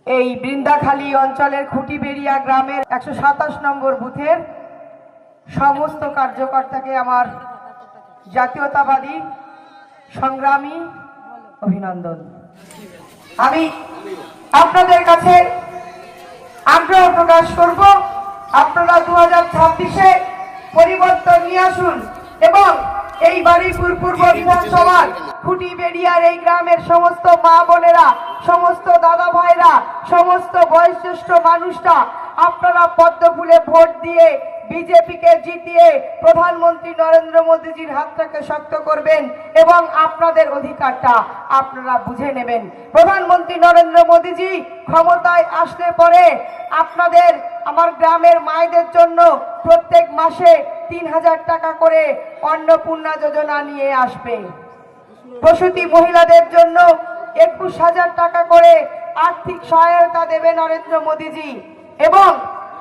এই বৃন্দাখালী অঞ্চলের খুঁটিবেড়িয়া গ্রামের 127 নম্বর বুথের সমস্ত কার্যকর্তাকে আমার জাতীয়তাবাদী সংগ্রামী অভিনন্দন। আমি আপনাদের কাছে আগ্রহ প্রকাশ করব, আপনারা 2026-এ পরিবর্তন নিয়ে আসুন এবং এই বারুইপুর পূর্ব বিধানসভার খুঁটিবেড়িয়ার এই গ্রামের সমস্ত মা বোনেরা, সমস্ত দাদা ভাইরা, সমস্ত বয়োজ্যেষ্ঠ মানুষরা আপনারা পদ্মফুলে ভোট দিয়ে বিজেপিকে জিতিয়ে প্রধানমন্ত্রী নরেন্দ্র মোদীজির হাতটাকে শক্ত করবেন এবং আপনাদের অধিকারটা আপনারা বুঝে নেবেন। প্রধানমন্ত্রী নরেন্দ্র মোদীজি ক্ষমতায় আসলে পরে আপনাদের আমার গ্রামের মায়েদের জন্য প্রত্যেক মাসে 3000 টাকা করে অন্নপূর্ণা যোজনা নিয়ে আসবে। প্রসূতি মহিলাদের জন্য 21000 টাকা করে আর্থিক সহায়তা দেবে নরেন্দ্র মোদীজি। এবং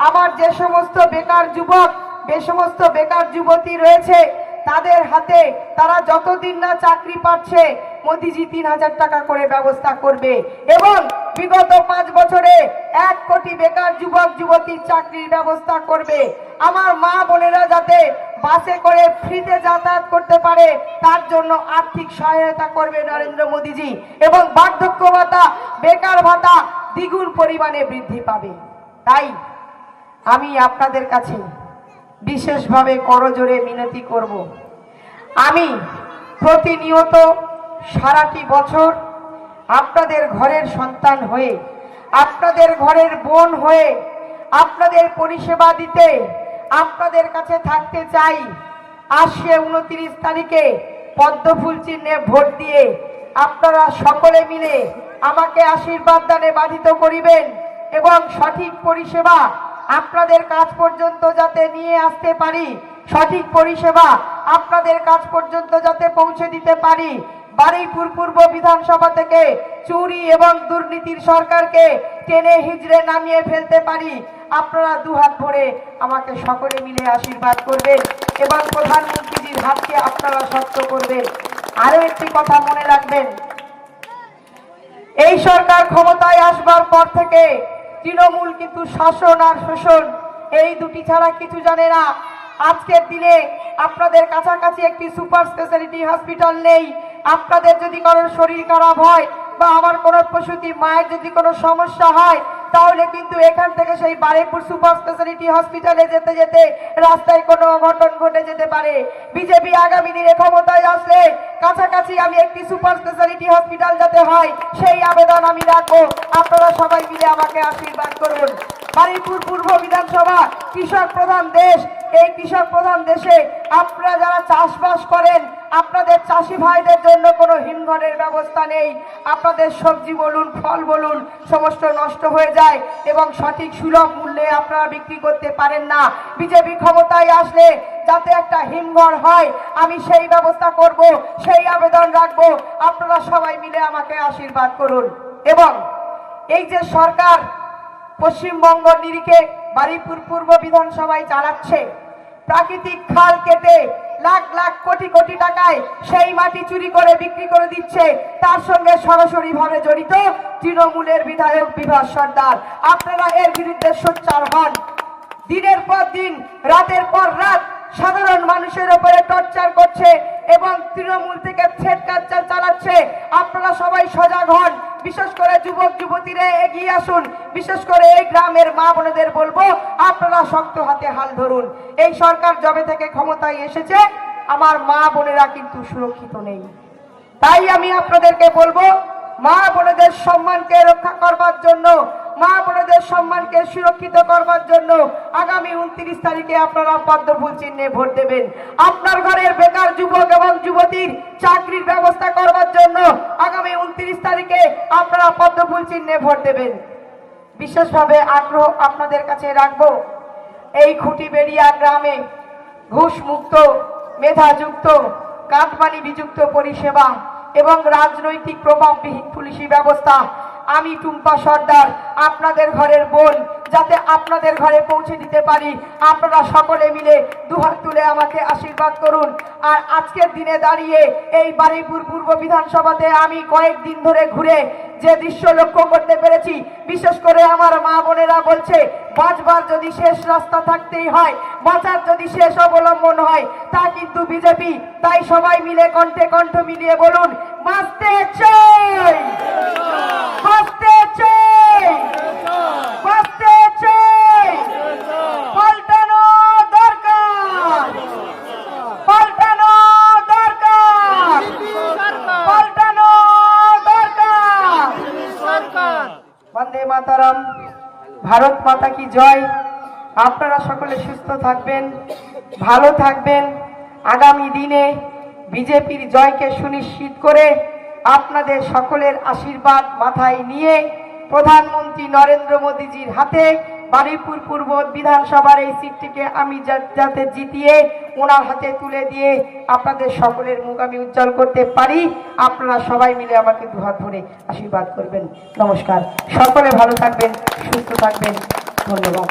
আমার যে সমস্ত বেকার যুবক, যে সমস্ত বেকার যুবতী রয়েছে তাদের হাতে তারা যতদিন না চাকরি পাচ্ছে মোদীজি 3000 টাকা করে ব্যবস্থা করবে এবং বিগত 5 বছরে 1 কোটি বেকার যুবক যুবতীর চাকরির ব্যবস্থা করবে। আমার মা বোনেরা যাতে বাসে করে ফ্রিতে যাতায়াত করতে পারে তার জন্য আর্থিক সহায়তা করবে নরেন্দ্র মোদীজি এবং বার্ধক্য ভাতা, বেকার ভাতা দ্বিগুণ পরিমাণে বৃদ্ধি পাবে। তাই আমি আপনাদের কাছে বিশেষভাবে করজোড়ে মিনতি করব, আমি প্রতিনিয়ত সারাটি বছর আপনাদের ঘরের সন্তান হয়ে, আপনাদের ঘরের বোন হয়ে আপনাদের পরিষেবা দিতে আপনাদের কাছে থাকতে চাই। আসছে 29 তারিখে পদ্মফুল চিহ্নে ভোট দিয়ে আপনারা সকলে মিলে আমাকে আশীর্বাদ দানে বাধিত করিবেন এবং সঠিক পরিষেবা আপনাদের কাছ পর্যন্ত যাতে নিয়ে আসতে পারি, সঠিক পরিষেবা আপনাদের কাছ পর্যন্ত যাতে পৌঁছে দিতে পারি। বারুইপুর পূর্ব বিধানসভা থেকে চুরি এবং দুর্নীতির সরকারকে টেনে হিজড়ে নামিয়ে ফেলতে পারি। আপনারা দুহাত ভরে আমাকে সকলে মিলে আশীর্বাদ করবেন এবং প্রধানমন্ত্রীজির হাতকে আপনারা শক্ত করবেন। আরো একটি কথা মনে রাখবেন, এই সরকার ক্ষমতায় আসবার পর থেকে তৃণমূল কিন্তু শাসন আর শোষণ এই দুটি ছাড়া কিছু জানে না। আজকের দিনে আপনাদের কাছাকাছি একটি সুপার স্পেশালিটি হসপিটাল নেই। আপনাদের যদি কারোর শরীর খারাপ হয় বা আমার কোনো প্রসূতি মায়ের যদি কোনো সমস্যা হয় তাহলে কিন্তু এখান থেকে সেই বারুইপুর সুপার স্পেশালিটি হসপিটালে যেতে যেতে রাস্তায় কোনো অঘটন ঘটে যেতে পারে। বিজেপি আগামী দিনে ক্ষমতায় আসলে কাছাকাছি আমি একটি সুপার স্পেশালিটি হসপিটাল যাতে হয় সেই আবেদন আমি রাখবো। আপনারা সবাই মিলে আমাকে আশীর্বাদ করুন। বারুইপুর পূর্ব বিধানসভা কৃষক প্রধান দেশ। এই কৃষক প্রধান দেশে আপনারা যারা চাষবাস করেন আপনাদের চাষি ভাইদের জন্য কোনো হিমঘরের ব্যবস্থা নেই। আপনাদের সবজি বলুন, ফল বলুন সমস্ত নষ্ট হয়ে যায় এবং সঠিক সুলভ মূল্যে আপনারা বিক্রি করতে পারেন না। বিজেপি ক্ষমতায় আসলে যাতে একটা হিমঘর হয় আমি সেই ব্যবস্থা করব, সেই আবেদন রাখবো। আপনারা সবাই মিলে আমাকে আশীর্বাদ করুন। এবং এই যে সরকার পশ্চিমবঙ্গ নিরিখে বারুইপুর পূর্ব বিধানসভায় চালাচ্ছে, প্রাকৃতিক খাল কেটে লাখ লাখ কোটি কোটি টাকায় সেই মাটি চুরি করে বিক্রি করে দিচ্ছে, তার সঙ্গে সরাসরি ভাবে জড়িত তৃণমূলের বিধায়ক বিভাস সর্দার। আপনারা এর বিরুদ্ধে সোচ্চার হন। দিনের পর দিন, রাতের পর রাত সাধারণ মানুষের উপরে টর্চার করছে এবং তৃণমূল থেকে থ্রেট কালচার চালাচ্ছে। আপনারা সবাই সজাগ হন। বিশেষ করে যুবক যুবতীরা এগিয়ে আসুন। বিশেষ করে এই গ্রামের মা বোনেদের বলবো আপনারা শক্ত হাতে হাল ধরুন। এই সরকার যবে থেকে ক্ষমতায় এসেছে আমার মা বোনেরা কিন্তু সুরক্ষিত নেই। তাই আমি আপনাদেরকে বলবো মা বোনেদের সম্মানকে রক্ষা করবার জন্য, মা বোনেদের সম্মানকে সুরক্ষিত করবার জন্য আগামী 29 তারিখে আপনারা পদ্মফুল চিহ্নে ভোট দেবেন। আপনার ঘরের বেকার যুবক এবং যুবতীর চাকরির ব্যবস্থা করবার জন্য আগামী 29 তারিখে আপনারা পদ্মফুল চিহ্নে ভোট দেবেন। বিশেষভাবে আগ্রহ আপনাদের কাছে রাখবো, এই খুঁটিবেড়িয়া গ্রামে ঘুষ মুক্ত, মেধাযুক্ত, কাটমানি বিযুক্ত পরিষেবা এবং রাজনৈতিক প্রভাববিহীন পুলিশি ব্যবস্থা আমি টুম্পা সর্দার আপনাদের ঘরের বোন যাতে আপনাদের ঘরে পৌঁছে দিতে পারি। আপনারা সকলে মিলে দুহাত তুলে আমাকে আশীর্বাদ করুন। আর আজকের দিনে দাঁড়িয়ে এই বারুইপুর পূর্ব বিধানসভাতে আমি কয়েকদিন ধরে ঘুরে যে দৃশ্য লক্ষ্য করতে পেরেছি, বিশেষ করে আমার মা বোনেরা বলছে বাঁচবার যদি শেষ রাস্তা থাকতেই হয়, বাঁচার যদি শেষ অবলম্বন হয়, তা কিন্তু বিজেপি। তাই সবাই মিলে কণ্ঠে কণ্ঠ মিলিয়ে বলুন, বাঁচতে চাই, বাঁচতে চাই, বাঁচতে চাই, পাল্টানো দরকার, পাল্টানো দরকার, পাল্টানো দরকার। বন্দে মাতারাম, ভারত মাতা কি জয়। আপনারা সকলে সুস্থ থাকবেন, ভালো থাকবেন। আগামী দিনে বিজেপির জয়কে সুনিশ্চিত করে আপনাদের সকলের আশীর্বাদ মাথায় নিয়ে প্রধানমন্ত্রী নরেন্দ্র মোদীজির হাতে বারুইপুর পূর্ব বিধানসভার এই সিটটিকে আমি যাতে জিতিয়ে ওনার হাতে তুলে দিয়ে আপনাদের সকলের মুখ আমি উজ্জ্বল করতে পারি, আপনারা সবাই মিলে আমাকে দুহাত ধরে আশীর্বাদ করবেন। নমস্কার, সকলে ভালো থাকবেন, সুস্থ থাকবেন। ধন্যবাদ।